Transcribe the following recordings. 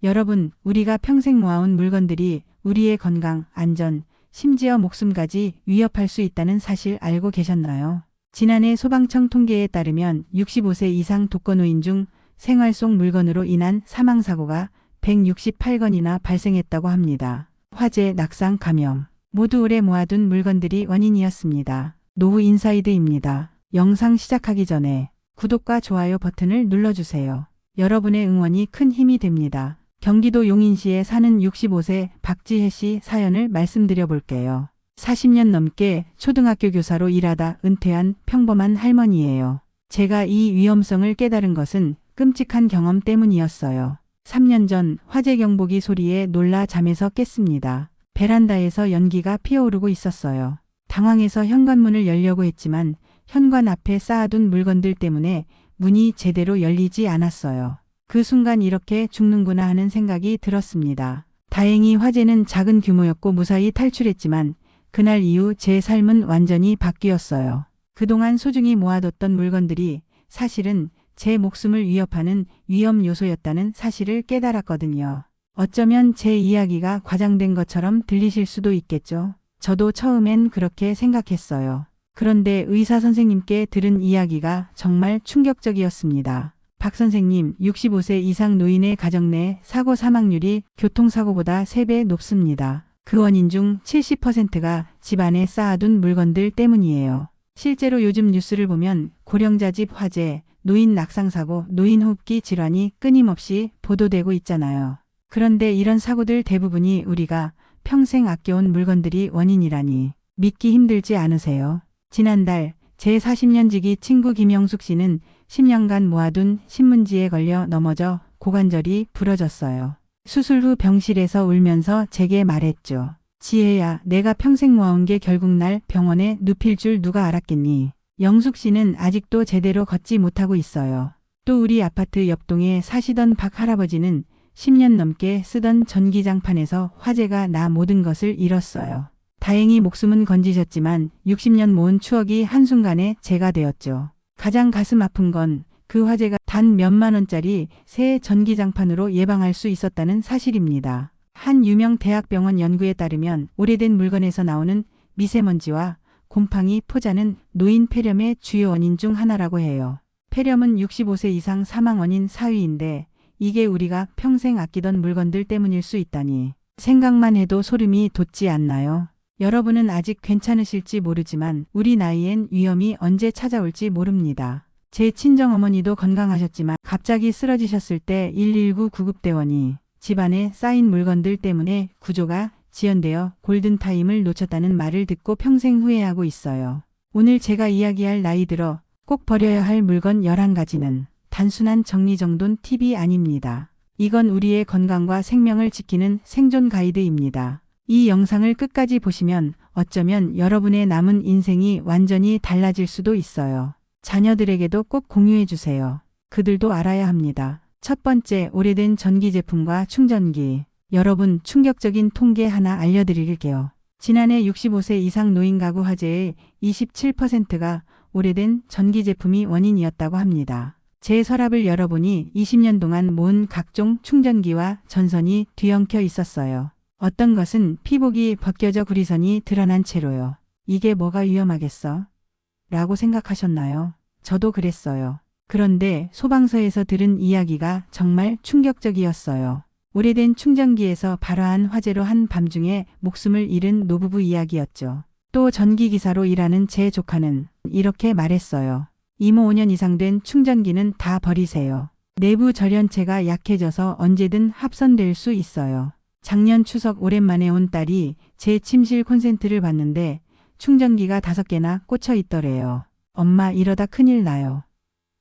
여러분, 우리가 평생 모아온 물건들이 우리의 건강, 안전, 심지어 목숨까지 위협할 수 있다는 사실 알고 계셨나요? 지난해 소방청 통계에 따르면 65세 이상 독거노인 중 생활 속 물건으로 인한 사망사고가 168건이나 발생했다고 합니다. 화재, 낙상, 감염 모두 오래 모아둔 물건들이 원인이었습니다. 노후 인사이드입니다. 영상 시작하기 전에 구독과 좋아요 버튼을 눌러주세요. 여러분의 응원이 큰 힘이 됩니다. 경기도 용인시에 사는 65세 박지혜 씨 사연을 말씀드려 볼게요. 40년 넘게 초등학교 교사로 일하다 은퇴한 평범한 할머니예요. 제가 이 위험성을 깨달은 것은 끔찍한 경험 때문이었어요. 3년 전 화재 경보기 소리에 놀라 잠에서 깼습니다. 베란다에서 연기가 피어오르고 있었어요. 당황해서 현관문을 열려고 했지만 현관 앞에 쌓아둔 물건들 때문에 문이 제대로 열리지 않았어요. 그 순간 이렇게 죽는구나 하는 생각이 들었습니다. 다행히 화재는 작은 규모였고 무사히 탈출했지만 그날 이후 제 삶은 완전히 바뀌었어요. 그동안 소중히 모아뒀던 물건들이 사실은 제 목숨을 위협하는 위험 요소였다는 사실을 깨달았거든요. 어쩌면 제 이야기가 과장된 것처럼 들리실 수도 있겠죠. 저도 처음엔 그렇게 생각했어요. 그런데 의사 선생님께 들은 이야기가 정말 충격적이었습니다. 박 선생님, 65세 이상 노인의 가정 내 사고 사망률이 교통사고보다 3배 높습니다. 그 원인 중 70%가 집안에 쌓아둔 물건들 때문이에요. 실제로 요즘 뉴스를 보면 고령자 집 화재, 노인 낙상사고, 노인 호흡기 질환이 끊임없이 보도되고 있잖아요. 그런데 이런 사고들 대부분이 우리가 평생 아껴온 물건들이 원인이라니 믿기 힘들지 않으세요? 지난달 제 40년 지기 친구 김영숙 씨는 10년간 모아둔 신문지에 걸려 넘어져 고관절이 부러졌어요. 수술 후 병실에서 울면서 제게 말했죠. 지혜야, 내가 평생 모아온 게 결국 날 병원에 눕힐 줄 누가 알았겠니? 영숙 씨는 아직도 제대로 걷지 못하고 있어요. 또 우리 아파트 옆동에 사시던 박 할아버지는 10년 넘게 쓰던 전기장판에서 화재가 나 모든 것을 잃었어요. 다행히 목숨은 건지셨지만 60년 모은 추억이 한순간에 제가 되었죠. 가장 가슴 아픈 건 그 화재가 단 몇만 원짜리 새 전기장판으로 예방할 수 있었다는 사실입니다. 한 유명 대학병원 연구에 따르면 오래된 물건에서 나오는 미세먼지와 곰팡이, 포자는 노인 폐렴의 주요 원인 중 하나라고 해요. 폐렴은 65세 이상 사망 원인 4위인데 이게 우리가 평생 아끼던 물건들 때문일 수 있다니 생각만 해도 소름이 돋지 않나요? 여러분은 아직 괜찮으실지 모르지만 우리 나이엔 위험이 언제 찾아올지 모릅니다. 제 친정어머니도 건강하셨지만 갑자기 쓰러지셨을 때 119 구급대원이 집안에 쌓인 물건들 때문에 구조가 지연되어 골든타임을 놓쳤다는 말을 듣고 평생 후회하고 있어요. 오늘 제가 이야기할 나이 들어 꼭 버려야 할 물건 11가지는 단순한 정리정돈 팁이 아닙니다. 이건 우리의 건강과 생명을 지키는 생존 가이드입니다. 이 영상을 끝까지 보시면 어쩌면 여러분의 남은 인생이 완전히 달라질 수도 있어요. 자녀들에게도 꼭 공유해 주세요. 그들도 알아야 합니다. 첫 번째, 오래된 전기 제품과 충전기. 여러분, 충격적인 통계 하나 알려드릴게요. 지난해 65세 이상 노인 가구 화재의 27%가 오래된 전기 제품이 원인이었다고 합니다. 제 서랍을 열어보니 20년 동안 모은 각종 충전기와 전선이 뒤엉켜 있었어요. 어떤 것은 피복이 벗겨져 구리선이 드러난 채로요. 이게 뭐가 위험하겠어? 라고 생각하셨나요? 저도 그랬어요. 그런데 소방서에서 들은 이야기가 정말 충격적이었어요. 오래된 충전기에서 발화한 화재로 한 밤중에 목숨을 잃은 노부부 이야기였죠. 또 전기기사로 일하는 제 조카는 이렇게 말했어요. 이모 5년 이상 된 충전기는 다 버리세요. 내부 절연체가 약해져서 언제든 합선될 수 있어요. 작년 추석 오랜만에 온 딸이 제 침실 콘센트를 봤는데 충전기가 5개나 꽂혀 있더래요. 엄마, 이러다 큰일 나요.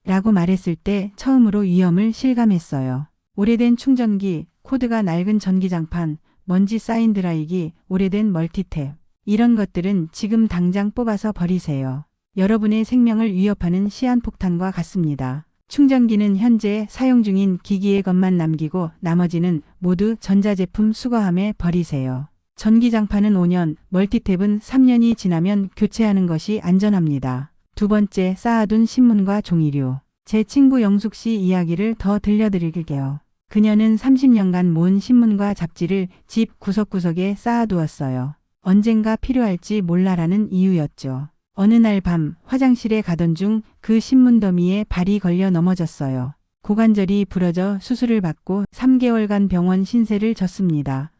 라고 말했을 때 처음으로 위험을 실감했어요. 오래된 충전기, 코드가 낡은 전기장판, 먼지 쌓인 드라이기, 오래된 멀티탭. 이런 것들은 지금 당장 뽑아서 버리세요. 여러분의 생명을 위협하는 시한폭탄과 같습니다. 충전기는 현재 사용 중인 기기의 것만 남기고 나머지는 모두 전자제품 수거함에 버리세요. 전기장판은 5년, 멀티탭은 3년이 지나면 교체하는 것이 안전합니다. 두 번째, 쌓아둔 신문과 종이류. 제 친구 영숙 씨 이야기를 더 들려드릴게요. 그녀는 30년간 모은 신문과 잡지를 집 구석구석에 쌓아두었어요. 언젠가 필요할지 몰라라는 이유였죠. 어느 날 밤 화장실에 가던 중 그 신문 더미에 발이 걸려 넘어졌어요. 고관절이 부러져 수술을 받고 3개월간 병원 신세를 졌습니다.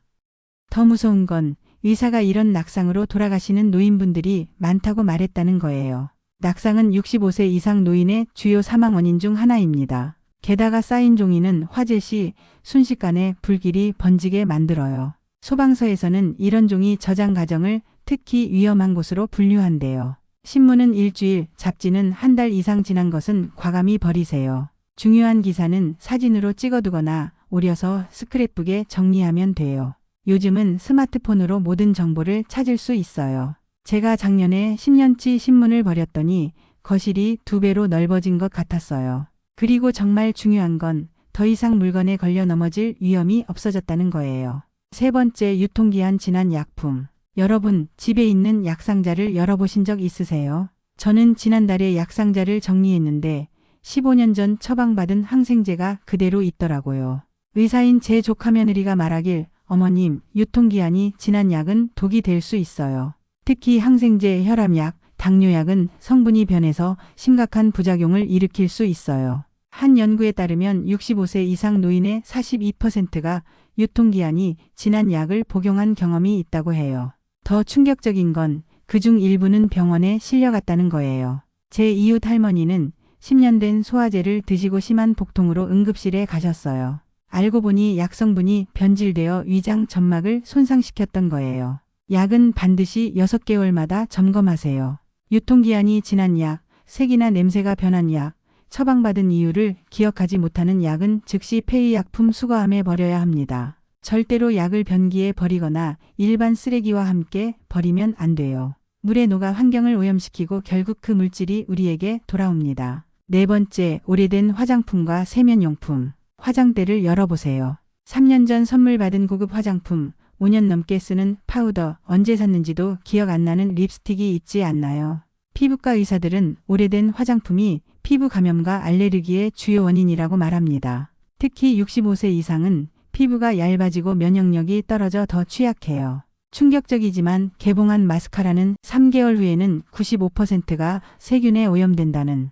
더 무서운 건 의사가 이런 낙상으로 돌아가시는 노인분들이 많다고 말했다는 거예요. 낙상은 65세 이상 노인의 주요 사망 원인 중 하나입니다. 게다가 쌓인 종이는 화재 시 순식간에 불길이 번지게 만들어요. 소방서에서는 이런 종이 저장 과정을 특히 위험한 곳으로 분류한대요. 신문은 일주일, 잡지는 한 달 이상 지난 것은 과감히 버리세요. 중요한 기사는 사진으로 찍어두거나 오려서 스크랩북에 정리하면 돼요. 요즘은 스마트폰으로 모든 정보를 찾을 수 있어요. 제가 작년에 10년치 신문을 버렸더니 거실이 2배로 넓어진 것 같았어요. 그리고 정말 중요한 건 더 이상 물건에 걸려 넘어질 위험이 없어졌다는 거예요. 세 번째, 유통기한 지난 약품. 여러분, 집에 있는 약상자를 열어보신 적 있으세요? 저는 지난달에 약상자를 정리했는데 15년 전 처방받은 항생제가 그대로 있더라고요. 의사인 제 조카 며느리가 말하길, 어머님, 유통기한이 지난 약은 독이 될 수 있어요. 특히 항생제, 혈압약, 당뇨약은 성분이 변해서 심각한 부작용을 일으킬 수 있어요. 한 연구에 따르면 65세 이상 노인의 42%가 유통기한이 지난 약을 복용한 경험이 있다고 해요. 더 충격적인 건 그중 일부는 병원에 실려갔다는 거예요. 제 이웃 할머니는 10년 된 소화제를 드시고 심한 복통으로 응급실에 가셨어요. 알고 보니 약 성분이 변질되어 위장 점막을 손상시켰던 거예요. 약은 반드시 6개월마다 점검하세요. 유통기한이 지난 약, 색이나 냄새가 변한 약, 처방받은 이유를 기억하지 못하는 약은 즉시 폐의약품 수거함에 버려야 합니다. 절대로 약을 변기에 버리거나 일반 쓰레기와 함께 버리면 안 돼요. 물에 녹아 환경을 오염시키고 결국 그 물질이 우리에게 돌아옵니다. 네 번째, 오래된 화장품과 세면용품. 화장대를 열어보세요. 3년 전 선물 받은 고급 화장품, 5년 넘게 쓰는 파우더, 언제 샀는지도 기억 안 나는 립스틱이 있지 않나요? 피부과 의사들은 오래된 화장품이 피부 감염과 알레르기의 주요 원인이라고 말합니다. 특히 65세 이상은 피부가 얇아지고 면역력이 떨어져 더 취약해요. 충격적이지만 개봉한 마스카라는 3개월 후에는 95%가 세균에 오염된다는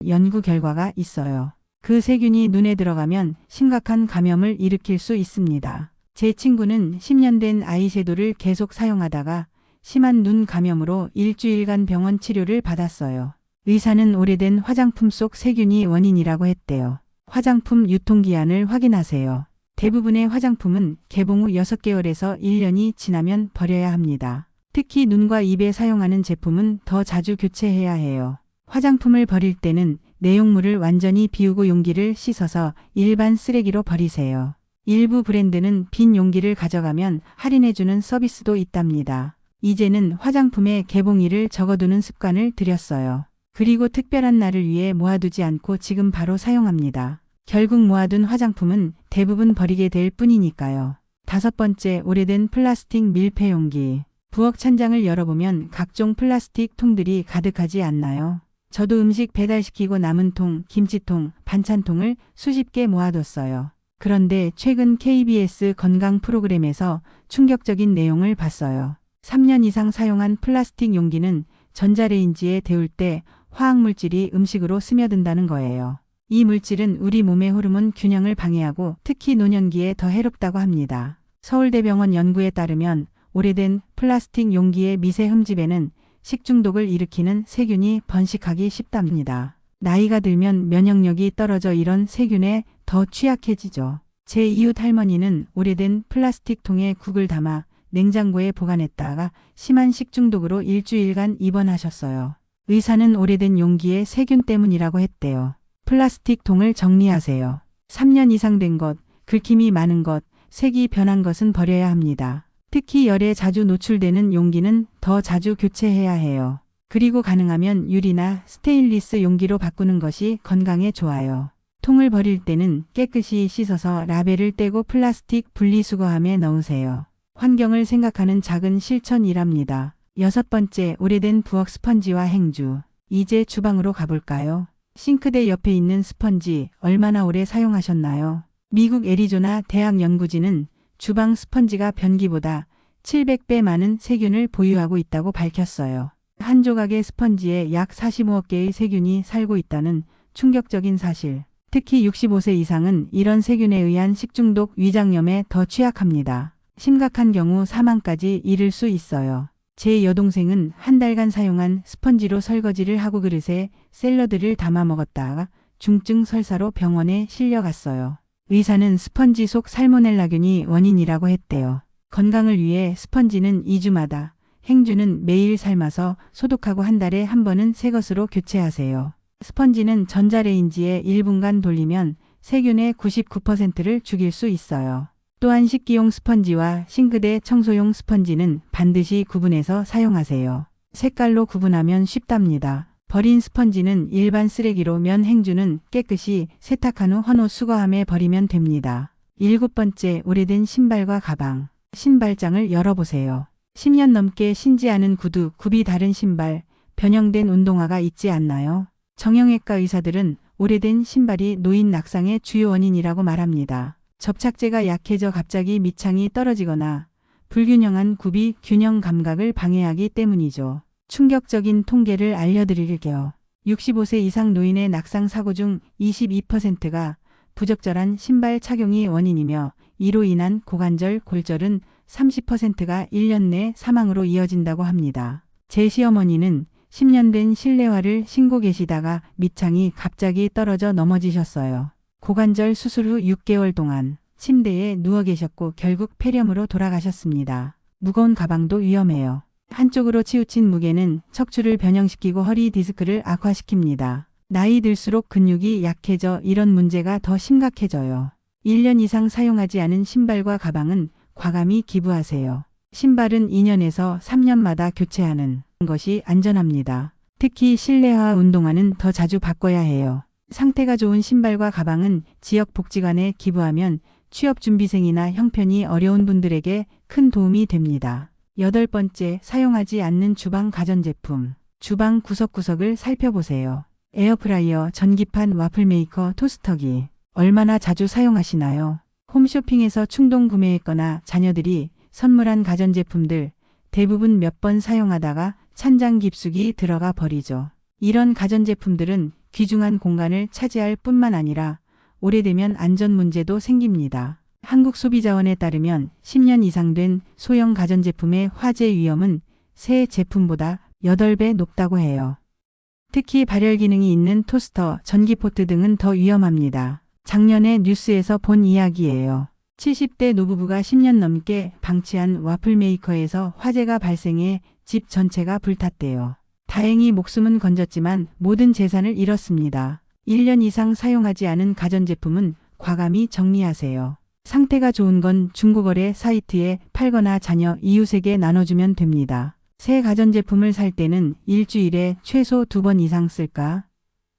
연구 결과가 있어요. 그 세균이 눈에 들어가면 심각한 감염을 일으킬 수 있습니다. 제 친구는 10년 된 아이섀도를 계속 사용하다가 심한 눈 감염으로 일주일간 병원 치료를 받았어요. 의사는 오래된 화장품 속 세균이 원인이라고 했대요. 화장품 유통기한을 확인하세요. 대부분의 화장품은 개봉 후 6개월에서 1년이 지나면 버려야 합니다. 특히 눈과 입에 사용하는 제품은 더 자주 교체해야 해요. 화장품을 버릴 때는 내용물을 완전히 비우고 용기를 씻어서 일반 쓰레기로 버리세요. 일부 브랜드는 빈 용기를 가져가면 할인해주는 서비스도 있답니다. 이제는 화장품에 개봉일을 적어두는 습관을 들였어요. 그리고 특별한 날을 위해 모아두지 않고 지금 바로 사용합니다. 결국 모아둔 화장품은 대부분 버리게 될 뿐이니까요. 다섯 번째, 오래된 플라스틱 밀폐 용기. 부엌 찬장을 열어보면 각종 플라스틱 통들이 가득하지 않나요? 저도 음식 배달시키고 남은 통, 김치통, 반찬통을 수십 개 모아뒀어요. 그런데 최근 KBS 건강 프로그램에서 충격적인 내용을 봤어요. 3년 이상 사용한 플라스틱 용기는 전자레인지에 데울 때 화학물질이 음식으로 스며든다는 거예요. 이 물질은 우리 몸의 호르몬 균형을 방해하고 특히 노년기에 더 해롭다고 합니다. 서울대병원 연구에 따르면 오래된 플라스틱 용기의 미세 흠집에는 식중독을 일으키는 세균이 번식하기 쉽답니다. 나이가 들면 면역력이 떨어져 이런 세균에 더 취약해지죠. 제 이웃 할머니는 오래된 플라스틱 통에 국을 담아 냉장고에 보관했다가 심한 식중독으로 일주일간 입원하셨어요. 의사는 오래된 용기의 세균 때문이라고 했대요. 플라스틱 통을 정리하세요. 3년 이상 된 것, 긁힘이 많은 것, 색이 변한 것은 버려야 합니다. 특히 열에 자주 노출되는 용기는 더 자주 교체해야 해요. 그리고 가능하면 유리나 스테인리스 용기로 바꾸는 것이 건강에 좋아요. 통을 버릴 때는 깨끗이 씻어서 라벨을 떼고 플라스틱 분리수거함에 넣으세요. 환경을 생각하는 작은 실천이랍니다. 여섯 번째, 오래된 부엌 스펀지와 행주. 이제 주방으로 가볼까요? 싱크대 옆에 있는 스펀지 얼마나 오래 사용하셨나요? 미국 애리조나 대학 연구진은 주방 스펀지가 변기보다 700배 많은 세균을 보유하고 있다고 밝혔어요. 한 조각의 스펀지에 약 45억 개의 세균이 살고 있다는 충격적인 사실. 특히 65세 이상은 이런 세균에 의한 식중독, 위장염에 더 취약합니다. 심각한 경우 사망까지 이를 수 있어요. 제 여동생은 한 달간 사용한 스펀지로 설거지를 하고 그릇에 샐러드를 담아 먹었다가 중증 설사로 병원에 실려갔어요. 의사는 스펀지 속 살모넬라균이 원인이라고 했대요. 건강을 위해 스펀지는 2주마다, 행주는 매일 삶아서 소독하고 한 달에 한 번은 새 것으로 교체하세요. 스펀지는 전자레인지에 1분간 돌리면 세균의 99%를 죽일 수 있어요. 또한 식기용 스펀지와 싱크대 청소용 스펀지는 반드시 구분해서 사용하세요. 색깔로 구분하면 쉽답니다. 버린 스펀지는 일반 쓰레기로 면 행주는 깨끗이 세탁한 후 헌옷 수거함에 버리면 됩니다. 7번째, 오래된 신발과 가방. 신발장을 열어보세요. 10년 넘게 신지 않은 구두, 굽이 다른 신발, 변형된 운동화가 있지 않나요? 정형외과 의사들은 오래된 신발이 노인 낙상의 주요 원인이라고 말합니다. 접착제가 약해져 갑자기 밑창이 떨어지거나 불균형한 굽이 균형 감각을 방해하기 때문이죠. 충격적인 통계를 알려드릴게요. 65세 이상 노인의 낙상 사고 중 22%가 부적절한 신발 착용이 원인이며 이로 인한 고관절, 골절은 30%가 1년 내 사망으로 이어진다고 합니다. 제 시어머니는 10년 된 실내화를 신고 계시다가 밑창이 갑자기 떨어져 넘어지셨어요. 고관절 수술 후 6개월 동안 침대에 누워 계셨고 결국 폐렴으로 돌아가셨습니다. 무거운 가방도 위험해요. 한쪽으로 치우친 무게는 척추를 변형시키고 허리 디스크를 악화시킵니다. 나이 들수록 근육이 약해져 이런 문제가 더 심각해져요. 1년 이상 사용하지 않은 신발과 가방은 과감히 기부하세요. 신발은 2년에서 3년마다 교체하는 것이 안전합니다. 특히 실내화 운동화는 더 자주 바꿔야 해요. 상태가 좋은 신발과 가방은 지역 복지관에 기부하면 취업준비생이나 형편이 어려운 분들에게 큰 도움이 됩니다. 8번째, 사용하지 않는 주방 가전제품. 주방 구석구석을 살펴보세요. 에어프라이어, 전기판, 와플메이커, 토스터기. 얼마나 자주 사용하시나요? 홈쇼핑에서 충동 구매했거나 자녀들이 선물한 가전제품들 대부분 몇 번 사용하다가 찬장 깊숙이 들어가 버리죠. 이런 가전제품들은 귀중한 공간을 차지할 뿐만 아니라 오래되면 안전 문제도 생깁니다. 한국소비자원에 따르면 10년 이상 된 소형 가전제품의 화재 위험은 새 제품보다 8배 높다고 해요. 특히 발열 기능이 있는 토스터, 전기포트 등은 더 위험합니다. 작년에 뉴스에서 본 이야기예요. 70대 노부부가 10년 넘게 방치한 와플 메이커에서 화재가 발생해 집 전체가 불탔대요. 다행히 목숨은 건졌지만 모든 재산을 잃었습니다. 1년 이상 사용하지 않은 가전제품은 과감히 정리하세요. 상태가 좋은 건 중고거래 사이트에 팔거나 자녀, 이웃에게 나눠주면 됩니다. 새 가전제품을 살 때는 일주일에 최소 2번 이상 쓸까?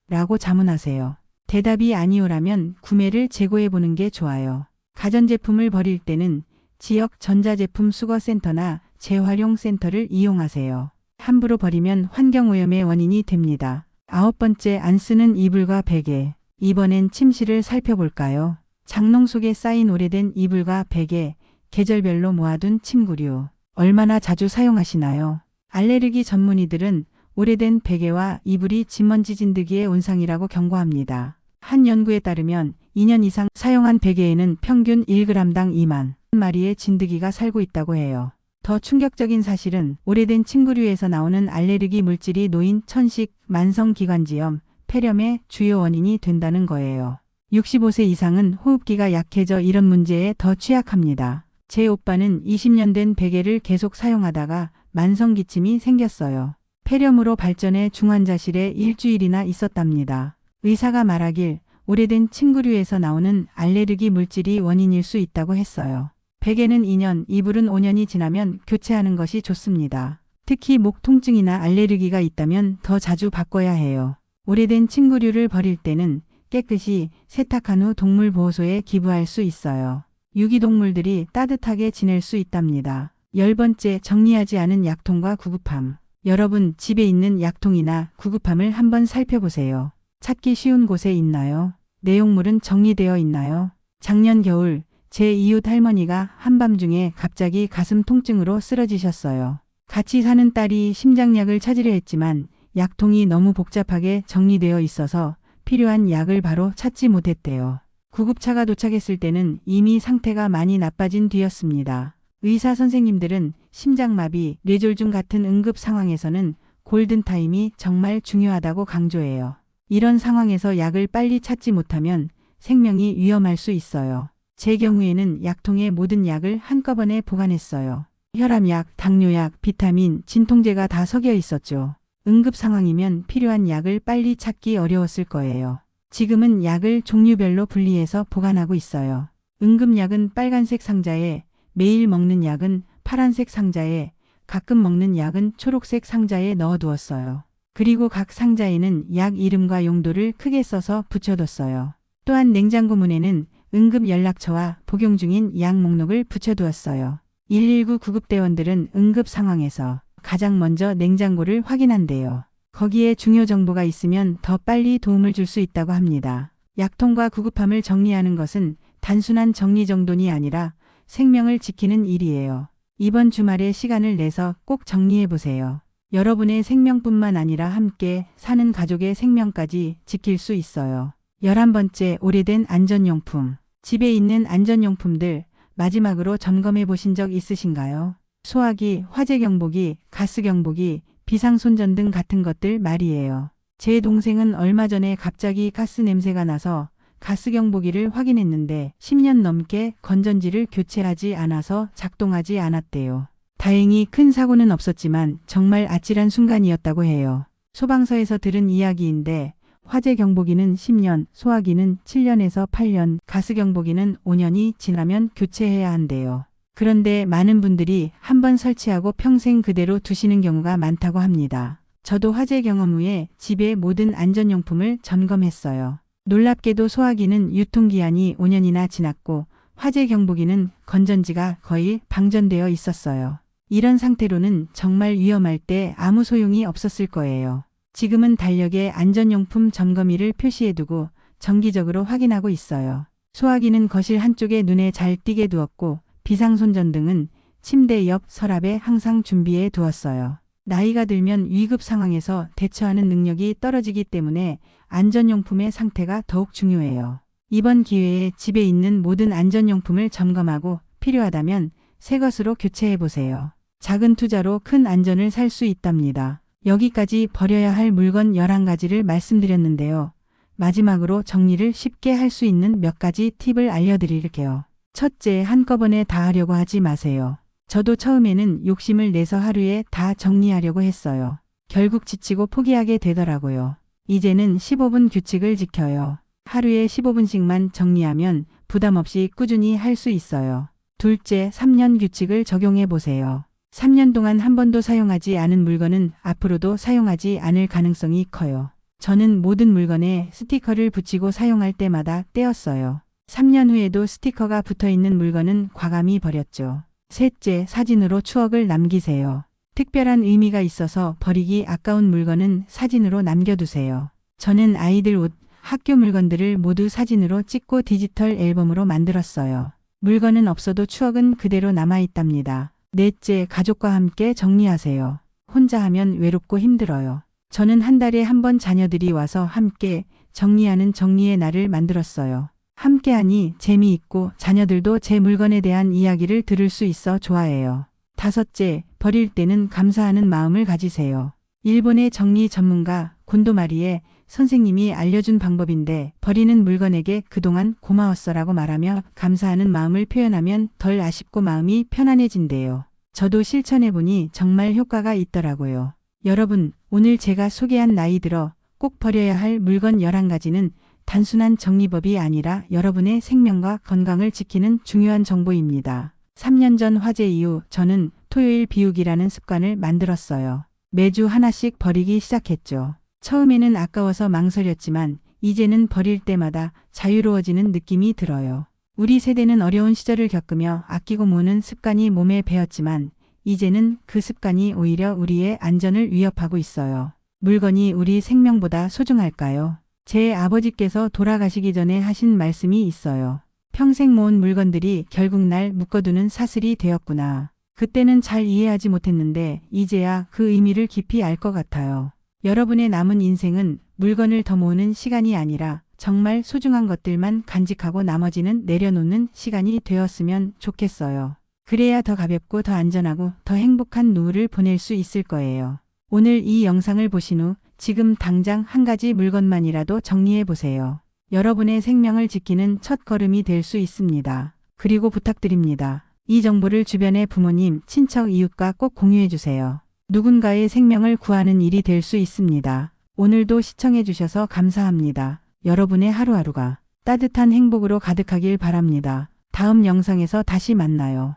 라고 자문하세요. 대답이 아니오라면 구매를 재고해보는 게 좋아요. 가전제품을 버릴 때는 지역 전자제품 수거센터나 재활용 센터를 이용하세요. 함부로 버리면 환경오염의 원인이 됩니다. 9번째, 안 쓰는 이불과 베개. 이번엔 침실을 살펴볼까요? 장롱 속에 쌓인 오래된 이불과 베개, 계절별로 모아둔 침구류. 얼마나 자주 사용하시나요? 알레르기 전문의들은 오래된 베개와 이불이 진먼지 진드기의 온상이라고 경고합니다. 한 연구에 따르면 2년 이상 사용한 베개에는 평균 1g당 2만 마리의 진드기가 살고 있다고 해요. 더 충격적인 사실은 오래된 침구류에서 나오는 알레르기 물질이 노인, 천식, 만성기관지염, 폐렴의 주요 원인이 된다는 거예요. 65세 이상은 호흡기가 약해져 이런 문제에 더 취약합니다. 제 오빠는 20년 된 베개를 계속 사용하다가 만성기침이 생겼어요. 폐렴으로 발전해 중환자실에 일주일이나 있었답니다. 의사가 말하길 오래된 침구류에서 나오는 알레르기 물질이 원인일 수 있다고 했어요. 베개는 2년, 이불은 5년이 지나면 교체하는 것이 좋습니다. 특히 목 통증이나 알레르기가 있다면 더 자주 바꿔야 해요. 오래된 침구류를 버릴 때는 깨끗이 세탁한 후 동물보호소에 기부할 수 있어요. 유기동물들이 따뜻하게 지낼 수 있답니다. 10번째, 정리하지 않은 약통과 구급함. 여러분 집에 있는 약통이나 구급함을 한번 살펴보세요. 찾기 쉬운 곳에 있나요? 내용물은 정리되어 있나요? 작년 겨울 제 이웃 할머니가 한밤중에 갑자기 가슴 통증으로 쓰러지셨어요. 같이 사는 딸이 심장약을 찾으려 했지만 약통이 너무 복잡하게 정리되어 있어서 필요한 약을 바로 찾지 못했대요. 구급차가 도착했을 때는 이미 상태가 많이 나빠진 뒤였습니다. 의사 선생님들은 심장마비, 뇌졸중 같은 응급 상황에서는 골든타임이 정말 중요하다고 강조해요. 이런 상황에서 약을 빨리 찾지 못하면 생명이 위험할 수 있어요. 제 경우에는 약통의 모든 약을 한꺼번에 보관했어요. 혈압약, 당뇨약, 비타민, 진통제가 다 섞여 있었죠. 응급 상황이면 필요한 약을 빨리 찾기 어려웠을 거예요. 지금은 약을 종류별로 분리해서 보관하고 있어요. 응급약은 빨간색 상자에, 매일 먹는 약은 파란색 상자에, 가끔 먹는 약은 초록색 상자에 넣어두었어요. 그리고 각 상자에는 약 이름과 용도를 크게 써서 붙여뒀어요. 또한 냉장고 문에는 응급 연락처와 복용 중인 약 목록을 붙여두었어요. 119 구급대원들은 응급 상황에서 가장 먼저 냉장고를 확인한대요. 거기에 중요 정보가 있으면 더 빨리 도움을 줄 수 있다고 합니다. 약통과 구급함을 정리하는 것은 단순한 정리 정돈이 아니라 생명을 지키는 일이에요. 이번 주말에 시간을 내서 꼭 정리해 보세요. 여러분의 생명뿐만 아니라 함께 사는 가족의 생명까지 지킬 수 있어요. 11번째, 오래된 안전용품. 집에 있는 안전용품들 마지막으로 점검해 보신 적 있으신가요? 소화기, 화재경보기, 가스경보기, 비상손전 등 같은 것들 말이에요. 제 동생은 얼마 전에 갑자기 가스 냄새가 나서 가스경보기를 확인했는데 10년 넘게 건전지를 교체하지 않아서 작동하지 않았대요. 다행히 큰 사고는 없었지만 정말 아찔한 순간이었다고 해요. 소방서에서 들은 이야기인데 화재경보기는 10년, 소화기는 7년에서 8년, 가스경보기는 5년이 지나면 교체해야 한대요. 그런데 많은 분들이 한번 설치하고 평생 그대로 두시는 경우가 많다고 합니다. 저도 화재 경험 후에 집의 모든 안전용품을 점검했어요. 놀랍게도 소화기는 유통기한이 5년이나 지났고 화재 경보기는 건전지가 거의 방전되어 있었어요. 이런 상태로는 정말 위험할 때 아무 소용이 없었을 거예요. 지금은 달력에 안전용품 점검일을 표시해두고 정기적으로 확인하고 있어요. 소화기는 거실 한쪽에 눈에 잘 띄게 두었고 비상손전 등은 침대 옆 서랍에 항상 준비해 두었어요. 나이가 들면 위급 상황에서 대처하는 능력이 떨어지기 때문에 안전용품의 상태가 더욱 중요해요. 이번 기회에 집에 있는 모든 안전용품을 점검하고 필요하다면 새 것으로 교체해 보세요. 작은 투자로 큰 안전을 살 수 있답니다. 여기까지 버려야 할 물건 11가지를 말씀드렸는데요. 마지막으로 정리를 쉽게 할 수 있는 몇 가지 팁을 알려드릴게요. 첫째, 한꺼번에 다 하려고 하지 마세요. 저도 처음에는 욕심을 내서 하루에 다 정리하려고 했어요. 결국 지치고 포기하게 되더라고요. 이제는 15분 규칙을 지켜요. 하루에 15분씩만 정리하면 부담 없이 꾸준히 할 수 있어요. 둘째, 3년 규칙을 적용해 보세요. 3년 동안 한 번도 사용하지 않은 물건은 앞으로도 사용하지 않을 가능성이 커요. 저는 모든 물건에 스티커를 붙이고 사용할 때마다 떼었어요. 3년 후에도 스티커가 붙어있는 물건은 과감히 버렸죠. 셋째, 사진으로 추억을 남기세요. 특별한 의미가 있어서 버리기 아까운 물건은 사진으로 남겨두세요. 저는 아이들 옷, 학교 물건들을 모두 사진으로 찍고 디지털 앨범으로 만들었어요. 물건은 없어도 추억은 그대로 남아있답니다. 넷째, 가족과 함께 정리하세요. 혼자 하면 외롭고 힘들어요. 저는 한 달에 한 번 자녀들이 와서 함께 정리하는 정리의 날을 만들었어요. 함께하니 재미있고 자녀들도 제 물건에 대한 이야기를 들을 수 있어 좋아해요. 다섯째, 버릴 때는 감사하는 마음을 가지세요. 일본의 정리 전문가 곤도마리의 선생님이 알려준 방법인데 버리는 물건에게 그동안 고마웠어라고 말하며 감사하는 마음을 표현하면 덜 아쉽고 마음이 편안해진대요. 저도 실천해보니 정말 효과가 있더라고요. 여러분, 오늘 제가 소개한 나이 들어 꼭 버려야 할 물건 11가지는 단순한 정리법이 아니라 여러분의 생명과 건강을 지키는 중요한 정보입니다. 3년 전 화재 이후 저는 토요일 비우기라는 습관을 만들었어요. 매주 하나씩 버리기 시작했죠. 처음에는 아까워서 망설였지만 이제는 버릴 때마다 자유로워지는 느낌이 들어요. 우리 세대는 어려운 시절을 겪으며 아끼고 모으는 습관이 몸에 배었지만 이제는 그 습관이 오히려 우리의 안전을 위협하고 있어요. 물건이 우리 생명보다 소중할까요? 제 아버지께서 돌아가시기 전에 하신 말씀이 있어요. 평생 모은 물건들이 결국 날 묶어두는 사슬이 되었구나. 그때는 잘 이해하지 못했는데 이제야 그 의미를 깊이 알 것 같아요. 여러분의 남은 인생은 물건을 더 모으는 시간이 아니라 정말 소중한 것들만 간직하고 나머지는 내려놓는 시간이 되었으면 좋겠어요. 그래야 더 가볍고 더 안전하고 더 행복한 노후를 보낼 수 있을 거예요. 오늘 이 영상을 보신 후 지금 당장 한 가지 물건만이라도 정리해 보세요. 여러분의 생명을 지키는 첫 걸음이 될 수 있습니다. 그리고 부탁드립니다. 이 정보를 주변의 부모님, 친척, 이웃과 꼭 공유해 주세요. 누군가의 생명을 구하는 일이 될 수 있습니다. 오늘도 시청해 주셔서 감사합니다. 여러분의 하루하루가 따뜻한 행복으로 가득하길 바랍니다. 다음 영상에서 다시 만나요.